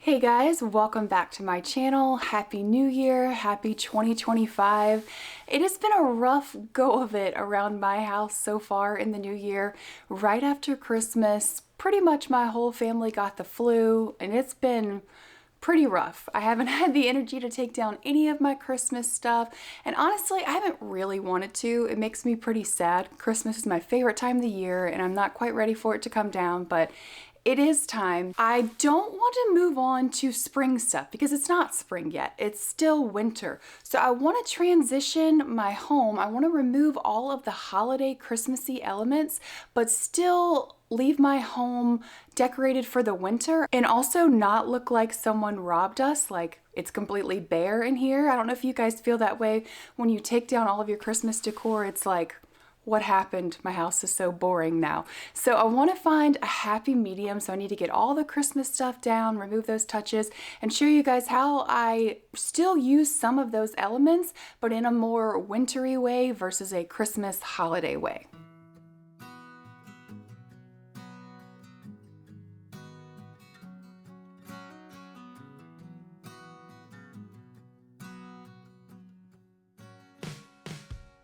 Hey guys, welcome back to my channel. Happy New Year, happy 2025. It has been a rough go of it around my house so far in the new year. Right after Christmas, pretty much my whole family got the flu and it's been pretty rough. I haven't had the energy to take down any of my Christmas stuff, and honestly, I haven't really wanted to. It makes me pretty sad. Christmas is my favorite time of the year, and I'm not quite ready for it to come down, but it is time. I don't want to move on to spring stuff because it's not spring yet. It's still winter. So I want to transition my home. I want to remove all of the holiday Christmassy elements, but still leave my home decorated for the winter and also not look like someone robbed us, like it's completely bare in here. I don't know if you guys feel that way when you take down all of your Christmas decor. It's like, what happened? My house is so boring now. So I want to find a happy medium. So I need to get all the Christmas stuff down, remove those touches, and show you guys how I still use some of those elements, but in a more wintry way versus a Christmas holiday way.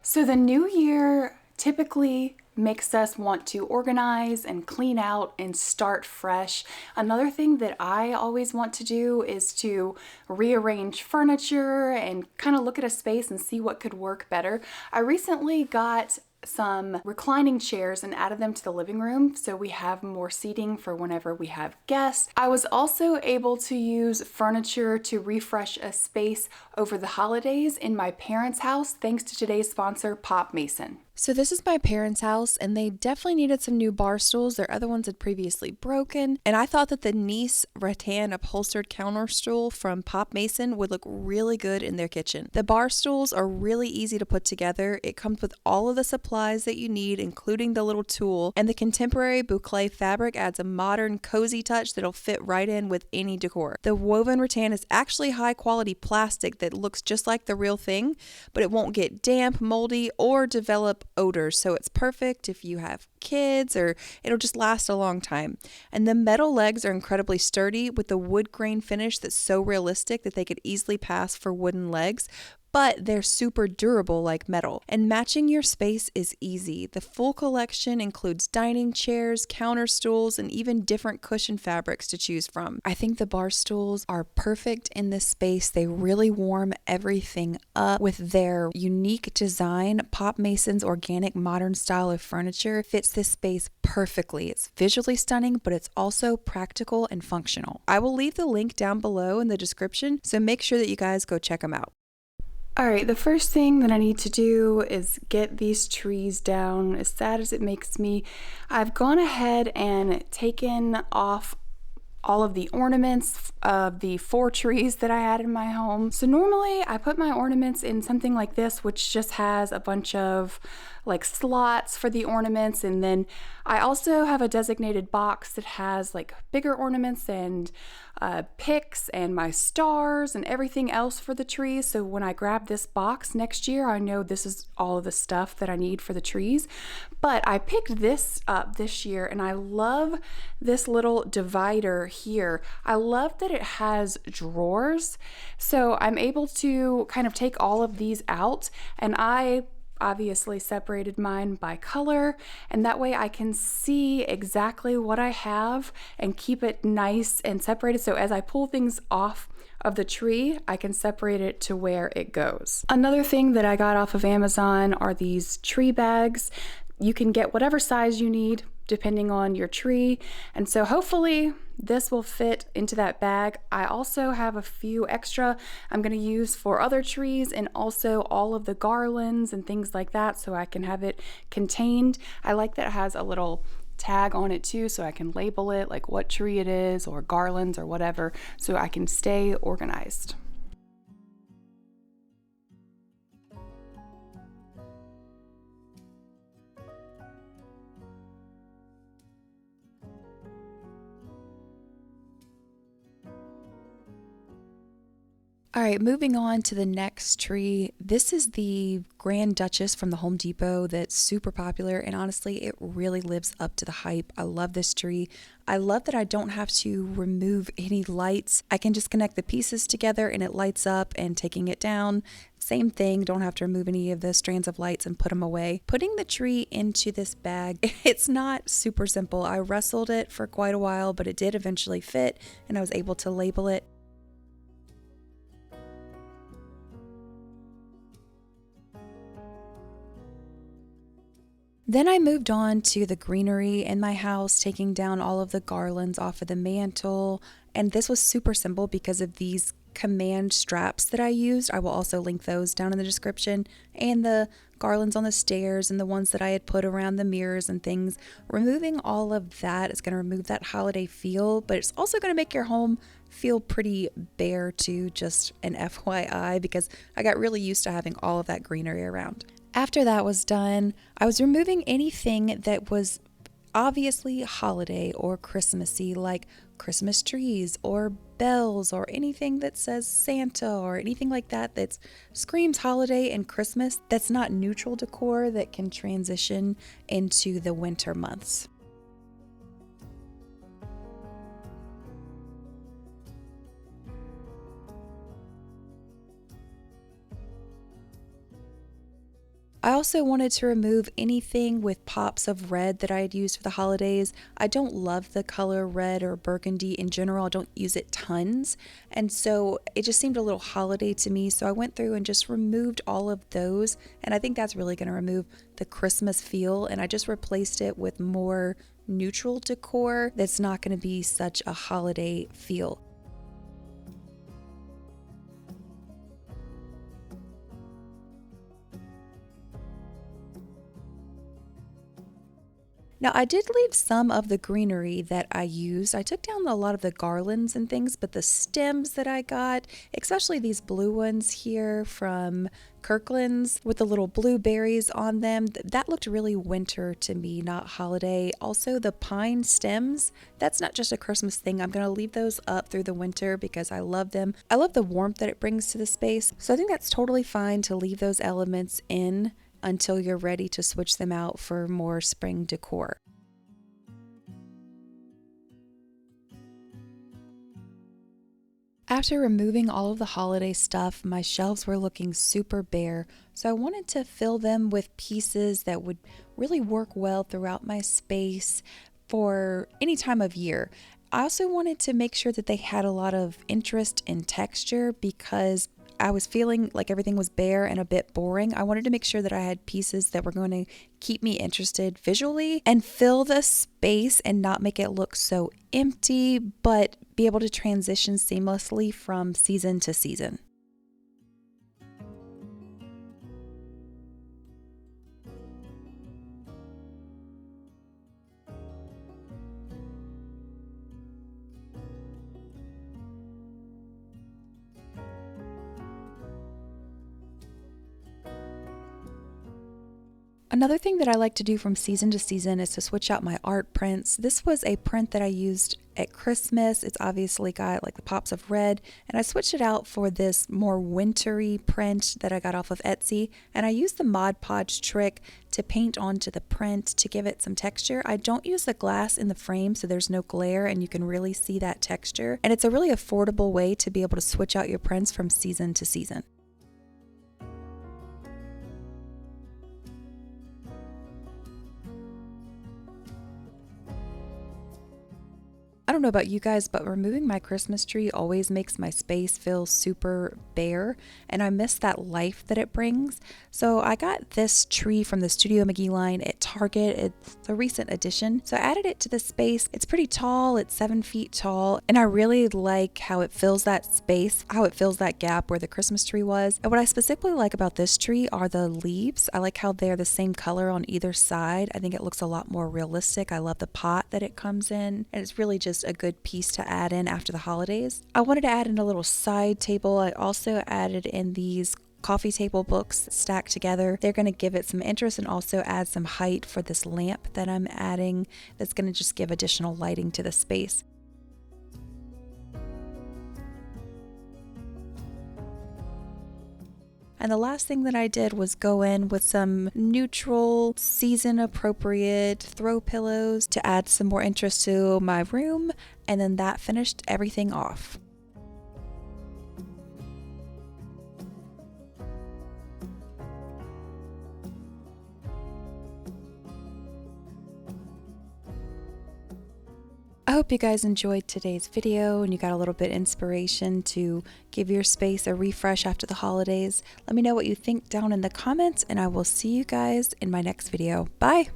So the new year typically makes us want to organize and clean out and start fresh. Another thing that I always want to do is to rearrange furniture and kind of look at a space and see what could work better. I recently got some reclining chairs and added them to the living room so we have more seating for whenever we have guests. I was also able to use furniture to refresh a space over the holidays in my parents' house thanks to today's sponsor, Pop Mason. So this is my parents' house, and they definitely needed some new bar stools. Their other ones had previously broken, and I thought that the Nice rattan upholstered counter stool from Pop Mason would look really good in their kitchen. The bar stools are really easy to put together. It comes with all of the supplies that you need, including the little tool, and the contemporary boucle fabric adds a modern, cozy touch that'll fit right in with any decor. The woven rattan is actually high-quality plastic that looks just like the real thing, but it won't get damp, moldy, or develop odors, so it's perfect if you have kids, or it'll just last a long time. And the metal legs are incredibly sturdy with the wood grain finish that's so realistic that they could easily pass for wooden legs, but they're super durable like metal. And matching your space is easy. The full collection includes dining chairs, counter stools, and even different cushion fabrics to choose from. I think the bar stools are perfect in this space. They really warm everything up with their unique design. Pop Mason's organic modern style of furniture fits this space perfectly. It's visually stunning, but it's also practical and functional. I will leave the link down below in the description, so make sure that you guys go check them out. All right, the first thing that I need to do is get these trees down. As sad as it makes me, I've gone ahead and taken off all of the ornaments of the 4 trees that I had in my home. So normally I put my ornaments in something like this, which just has a bunch of like slots for the ornaments, and then I also have a designated box that has like bigger ornaments and picks and my stars and everything else for the trees. So when I grab this box next year, I know this is all of the stuff that I need for the trees. But I picked this up this year, and I love this little divider here. I love that it has drawers, so I'm able to kind of take all of these out, and I obviously separated mine by color, and that way I can see exactly what I have and keep it nice and separated, so as I pull things off of the tree, I can separate it to where it goes. Another thing that I got off of Amazon are these tree bags. You can get whatever size you need depending on your tree, and so hopefully this will fit into that bag. I also have a few extra I'm going to use for other trees, and also all of the garlands and things like that, so I can have it contained. I like that it has a little tag on it too, so I can label it like what tree it is or garlands or whatever, so I can stay organized. All right, moving on to the next tree. This is the Grand Duchess from the Home Depot that's super popular, and honestly, it really lives up to the hype. I love this tree. I love that I don't have to remove any lights. I can just connect the pieces together and it lights up, and taking it down, same thing, don't have to remove any of the strands of lights and put them away. Putting the tree into this bag, it's not super simple. I wrestled it for quite a while, but it did eventually fit, and I was able to label it. Then I moved on to the greenery in my house, taking down all of the garlands off of the mantle. And this was super simple because of these command straps that I used. I will also link those down in the description. And the garlands on the stairs and the ones that I had put around the mirrors and things. Removing all of that is going to remove that holiday feel, but it's also going to make your home feel pretty bare too, just an FYI, because I got really used to having all of that greenery around. After that was done, I was removing anything that was obviously holiday or Christmassy, like Christmas trees or bells or anything that says Santa or anything like that that screams holiday and Christmas that's not neutral decor that can transition into the winter months. I also wanted to remove anything with pops of red that I had used for the holidays. I don't love the color red or burgundy in general. I don't use it tons. And so it just seemed a little holiday to me. So I went through and just removed all of those. And I think that's really going to remove the Christmas feel. And I just replaced it with more neutral decor that's not going to be such a holiday feel. Now, I did leave some of the greenery that I used. I took down a lot of the garlands and things, but the stems that I got, especially these blue ones here from Kirkland's with the little blueberries on them, that looked really winter to me, not holiday. Also, the pine stems, that's not just a Christmas thing. I'm going to leave those up through the winter because I love them. I love the warmth that it brings to the space. So I think that's totally fine to leave those elements in until you're ready to switch them out for more spring decor. After removing all of the holiday stuff, my shelves were looking super bare, so I wanted to fill them with pieces that would really work well throughout my space for any time of year. I also wanted to make sure that they had a lot of interest in texture because I was feeling like everything was bare and a bit boring. I wanted to make sure that I had pieces that were going to keep me interested visually and fill the space and not make it look so empty, but be able to transition seamlessly from season to season. Another thing that I like to do from season to season is to switch out my art prints. This was a print that I used at Christmas. It's obviously got like the pops of red, and I switched it out for this more wintry print that I got off of Etsy, and I used the Mod Podge trick to paint onto the print to give it some texture. I don't use the glass in the frame so there's no glare and you can really see that texture, and it's a really affordable way to be able to switch out your prints from season to season. I don't know about you guys, but removing my Christmas tree always makes my space feel super bare, and I miss that life that it brings. So I got this tree from the Studio McGee line at Target. It's a recent addition. So I added it to the space. It's pretty tall. It's 7 feet tall, and I really like how it fills that space, how it fills that gap where the Christmas tree was. And what I specifically like about this tree are the leaves. I like how they're the same color on either side. I think it looks a lot more realistic. I love the pot that it comes in, and it's really just a good piece to add in after the holidays. I wanted to add in a little side table. I also added in these coffee table books stacked together. They're going to give it some interest and also add some height for this lamp that I'm adding that's going to just give additional lighting to the space. And the last thing that I did was go in with some neutral, season appropriate throw pillows to add some more interest to my room, and then that finished everything off. I hope you guys enjoyed today's video and you got a little bit inspiration to give your space a refresh after the holidays. Let me know what you think down in the comments, and I will see you guys in my next video. Bye!